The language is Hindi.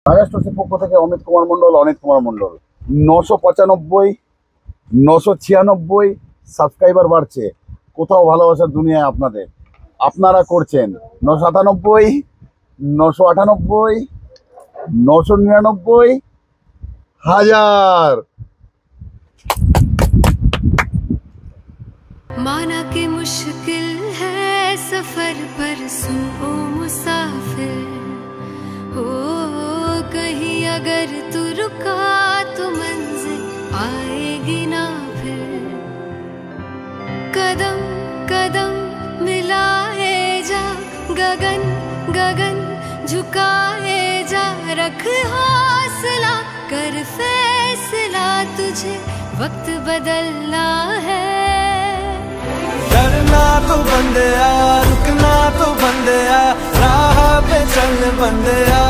সাগাস্টসের পক্ষ থেকে অমিত কুমার মণ্ডল 995 996 সাবস্ক্রাইবার বাড়ছে। কোথাও ভালোবাসার দুনিয়ায় আপনারা করছেন 997 998 999 1000। माना कि मुश्किल है सफर पर सुन ओ मुसाफिर हो, कहीं अगर तू रुका तो मंजिल आएगी ना फिर। कदम कदम मिलाए जा, गगन गगन झुकाए जा, रख हौसला कर फैसला, तुझे वक्त बदलना है। डरना तो बंदया, रुकना तो बंदया, राह पे चल बंदया।